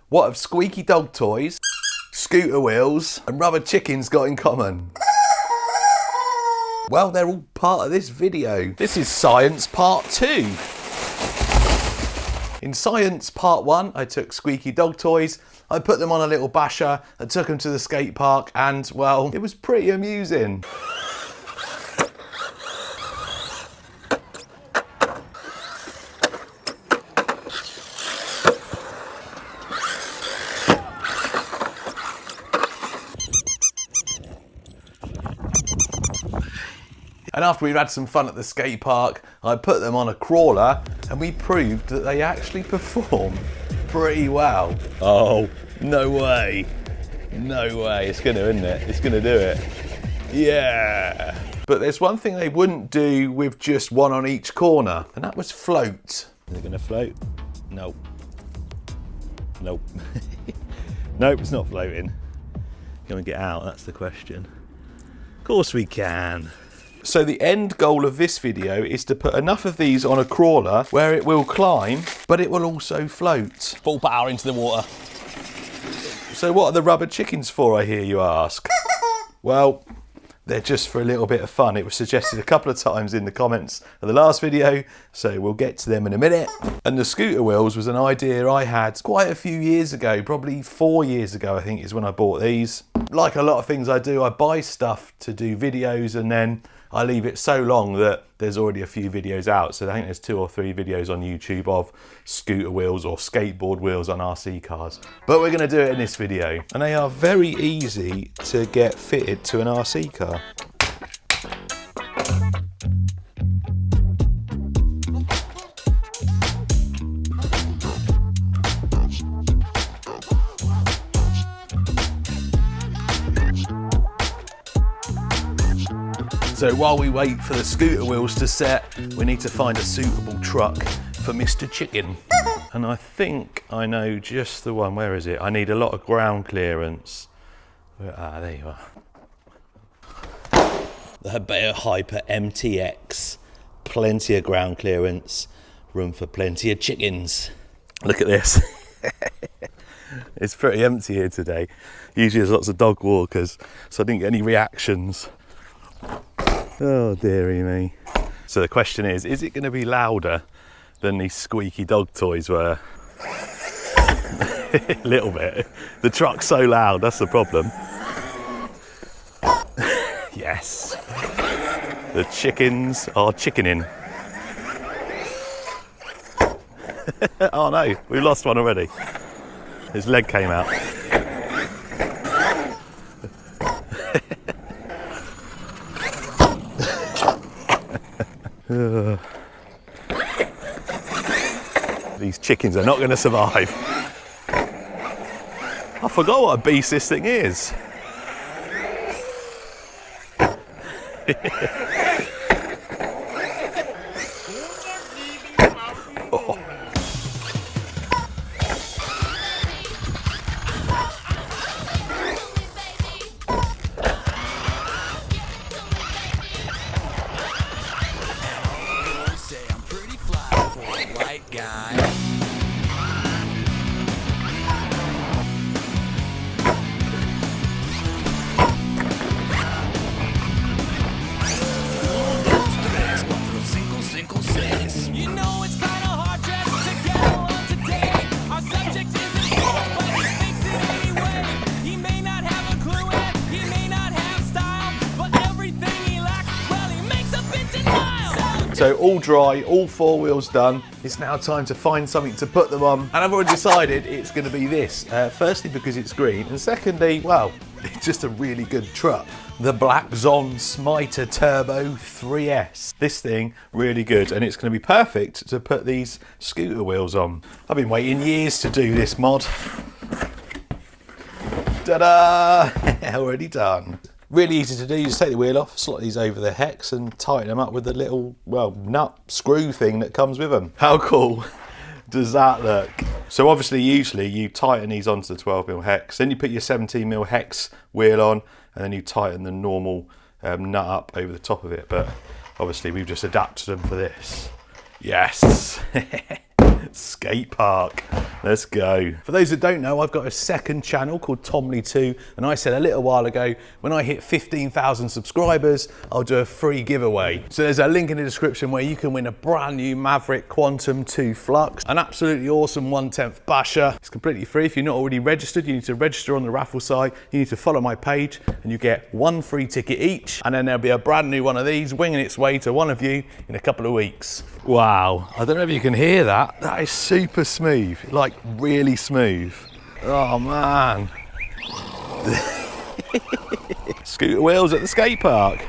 What have Squeaky Dog toys, scooter wheels and rubber chickens got in common? Well, they're all part of this video. This is Science Part 2. In Science Part 1, I took Squeaky Dog toys, I put them on a little basher, I took them to the skate park and, well, it was pretty amusing. And after we'd had some fun at the skate park, I put them on a crawler and we proved that they actually perform pretty well. Oh, no way. No way. It's gonna, isn't it? It's gonna do it. Yeah. But there's one thing they wouldn't do with just one on each corner, and that was float. Is it gonna float? No. Nope. Nope, it's not floating. Can we get out? That's the question. Of course we can. So the end goal of this video is to put enough of these on a crawler where it will climb, but it will also float. Full power into the water. So what are the rubber chickens for, I hear you ask? Well, they're just for a little bit of fun. It was suggested a couple of times in the comments of the last video, so we'll get to them in a minute. And the scooter wheels was an idea I had quite a few years ago, probably 4 years ago I think is when I bought these. Like a lot of things I do, I buy stuff to do videos and then I leave it so long that there's already a few videos out. So I think there's 2 or 3 videos on YouTube of scooter wheels or skateboard wheels on RC cars. But we're gonna do it in this video. And they are very easy to get fitted to an RC car. So while we wait for the scooter wheels to set, we need to find a suitable truck for Mr. Chicken. And I think I know just the one. Where is it? I need a lot of ground clearance. There you are. The Habeo Hyper MTX. Plenty of ground clearance. Room for plenty of chickens. Look at this. It's pretty empty here today. Usually there's lots of dog walkers, so I didn't get any reactions. Oh dearie me. So the question is it going to be louder than these Squeaky Dog toys were? A little bit. The truck's so loud, that's the problem. Yes. The chickens are chickening. Oh no, we lost one already. His leg came out. These chickens are not going to survive. I forgot what a beast this thing is. Oh. So all dry, all 4 wheels done. It's now time to find something to put them on. And I've already decided it's gonna be this. Firstly, because it's green, and secondly, well, it's just a really good truck. The Black Zon Smiter Turbo 3S. This thing, really good, and it's gonna be perfect to put these scooter wheels on. I've been waiting years to do this mod. Ta-da! Already done. Really easy to do. You just take the wheel off, slot these over the hex and tighten them up with the little, well, nut screw thing that comes with them. How cool does that look? So obviously, usually you tighten these onto the 12mm hex, then you put your 17mm hex wheel on, and then you tighten the normal nut up over the top of it. But obviously we've just adapted them for this. Yes. skate park. Let's go. For those that don't know, I've got a second channel called Tomley 2, and I said a little while ago, when I hit 15,000 subscribers, I'll do a free giveaway. So there's a link in the description where you can win a brand new Maverick Quantum 2 Flux, an absolutely awesome 1/10 basher. It's completely free. If you're not already registered, you need to register on the raffle site. You need to follow my page, and you get one free ticket each, and then there'll be a brand new one of these winging its way to one of you in a couple of weeks. Wow, I don't know if you can hear that. That is super smooth, like really smooth. Oh man. Scooter wheels at the skate park.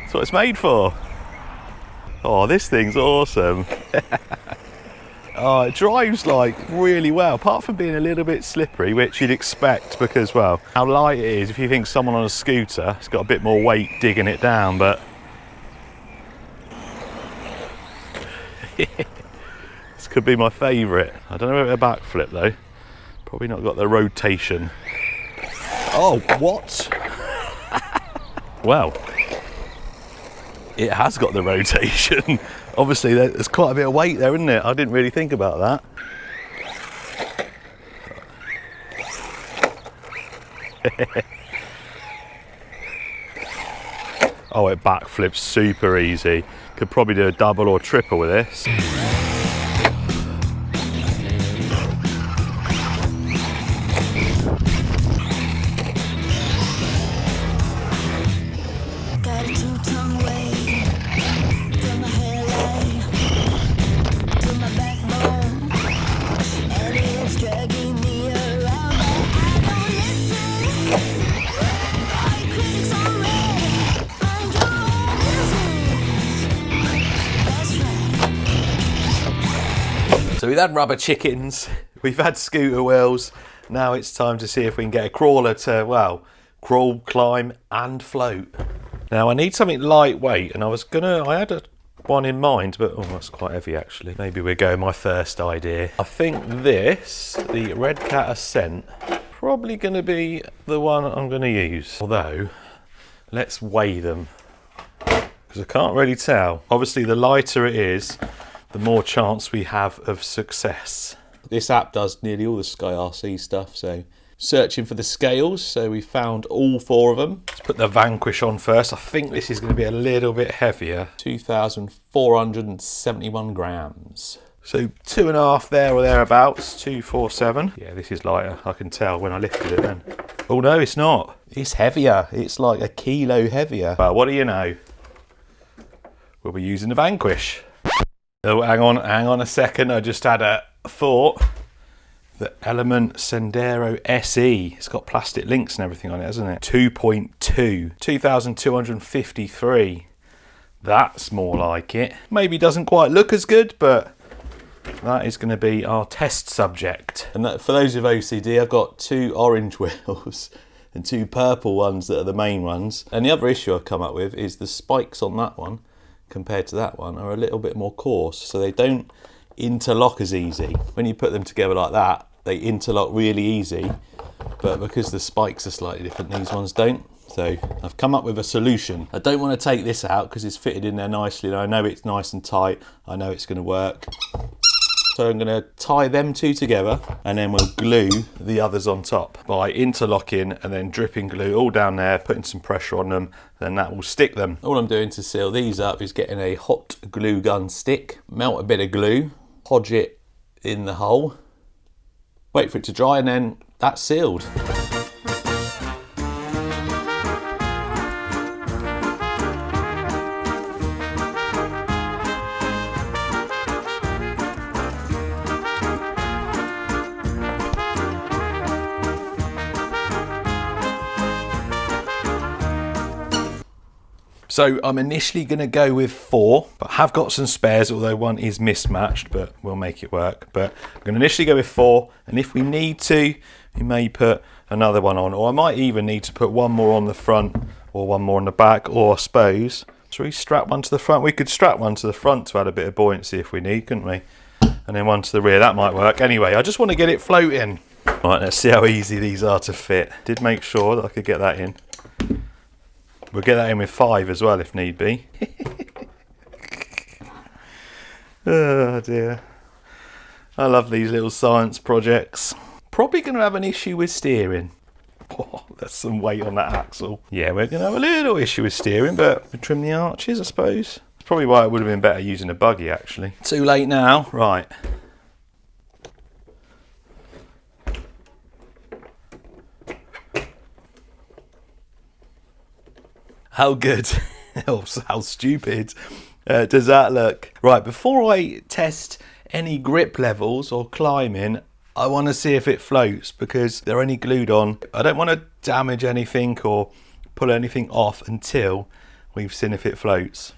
That's what it's made for. Oh, this thing's awesome. Oh, it drives like really well, apart from being a little bit slippery, which you'd expect because, well, how light it is. If you think someone on a scooter, it's got a bit more weight digging it down, but this could be my favourite. I don't know about a backflip though. Probably not got the rotation. Oh, what? Well, it has got the rotation. Obviously, there's quite a bit of weight there, isn't it? I didn't really think about that. Oh, it backflips super easy. Could probably do a double or triple with this. So we've had rubber chickens, we've had scooter wheels, now it's time to see if we can get a crawler to, well, crawl, climb and float. Now I need something lightweight, and I had one in mind, but oh, that's quite heavy actually. Maybe we'll go my first idea. I think this, the Red Cat Ascent, probably going to be the one I'm going to use. Although, let's weigh them, because I can't really tell. Obviously the lighter it is, the more chance we have of success. This app does nearly all the Sky RC stuff, so searching for the scales, so we found all 4 of them. Let's put the Vanquish on first. I think this is going to be a little bit heavier. 2,471 grams. So 2.5 there or thereabouts, 247. Yeah, this is lighter, I can tell when I lifted it then. Oh no, it's not. It's heavier, it's like a kilo heavier. Well, what do you know? We'll be using the Vanquish. Oh, hang on a second. I just had a thought. The Element Sendero SE. It's got plastic links and everything on it, hasn't it? 2.2. 2,253. That's more like it. Maybe doesn't quite look as good, but that is going to be our test subject. And for those with OCD, I've got 2 orange wheels and 2 purple ones that are the main ones. And the other issue I've come up with is the spikes on that one compared to that one are a little bit more coarse, so they don't interlock as easy. When you put them together like that, they interlock really easy, but because the spikes are slightly different, these ones don't. So I've come up with a solution. I don't want to take this out because it's fitted in there nicely, and I know it's nice and tight. I know it's going to work. So I'm going to tie them 2 together, and then we'll glue the others on top by interlocking and then dripping glue all down there, putting some pressure on them, then that will stick them. All I'm doing to seal these up is getting a hot glue gun stick, melt a bit of glue, podge it in the hole, wait for it to dry, and then that's sealed. So I'm initially going to go with 4, but I have got some spares, although one is mismatched, but we'll make it work. But I'm going to initially go with 4, and if we need to, we may put another one on, or I might even need to put one more on the front or one more on the back, or I suppose, should we strap one to the front? We could strap one to the front to add a bit of buoyancy if we need, couldn't we? And then one to the rear, that might work. Anyway, I just want to get it floating. Right, let's see how easy these are to fit. Did make sure that I could get that in. We'll get that in with 5 as well if need be. Oh dear. I love these little science projects. Probably going to have an issue with steering. Oh, there's some weight on that axle. Yeah, we're going to have a little issue with steering, but we trim the arches, I suppose. That's probably why it would have been better using a buggy, actually. Too late now. Right. How good, how stupid does that look? Right, before I test any grip levels or climbing, I want to see if it floats because they're only glued on. I don't want to damage anything or pull anything off until we've seen if it floats.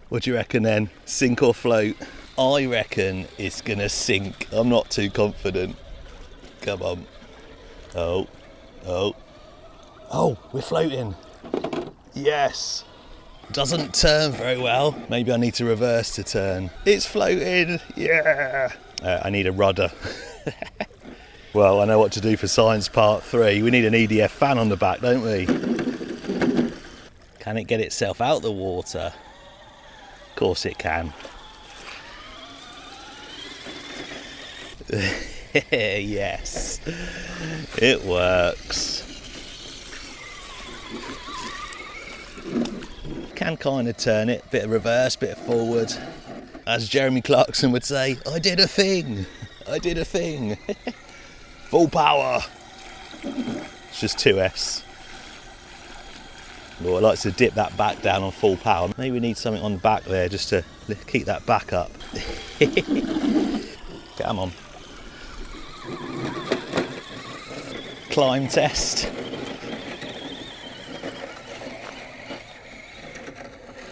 What do you reckon then? Sink or float? I reckon it's going to sink. I'm not too confident. Come on. Oh, we're floating. Yes. Doesn't turn very well. Maybe I need to reverse to turn. It's floating. Yeah. I need a rudder. Well, I know what to do for science part 3. We need an EDF fan on the back, don't we? Can it get itself out the water? Of course it can. Yes. It works. Can kind of turn it, bit of reverse, bit of forward. As Jeremy Clarkson would say, I did a thing. I did a thing. Full power. It's just 2S. Well, I like to dip that back down on full power. Maybe we need something on the back there just to keep that back up. Come on. Climb test.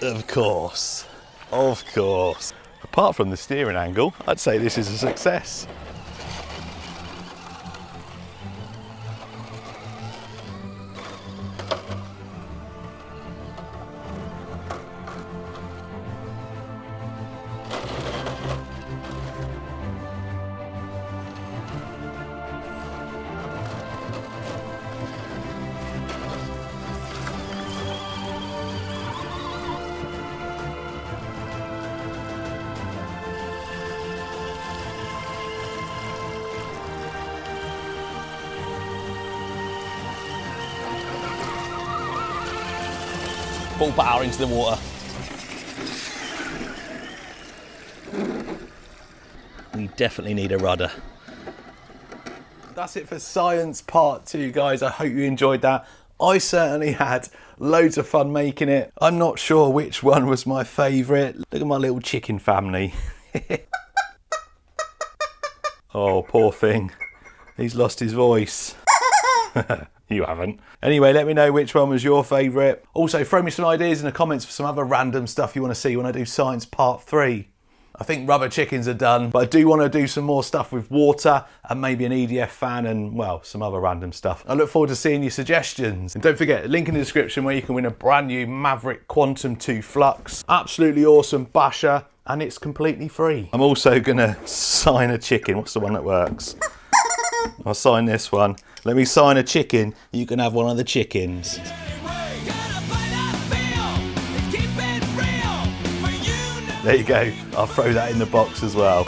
Of course. Of course. Apart from the steering angle, I'd say this is a success. Full power into the water. We definitely need a rudder. That's it for science part 2, guys. I hope you enjoyed that. I certainly had loads of fun making it. I'm not sure which one was my favourite. Look at my little chicken family. Oh, poor thing. He's lost his voice. You haven't. Anyway, let me know which one was your favourite. Also, throw me some ideas in the comments for some other random stuff you want to see when I do science part 3. I think rubber chickens are done, but I do want to do some more stuff with water and maybe an EDF fan and, well, some other random stuff. I look forward to seeing your suggestions. And don't forget, link in the description where you can win a brand new Maverick Quantum 2 Flux. Absolutely awesome basher, and it's completely free. I'm also going to sign a chicken. What's the one that works? I'll sign this one. Let me sign a chicken. You can have one of the chickens. There you go. I'll throw that in the box as well.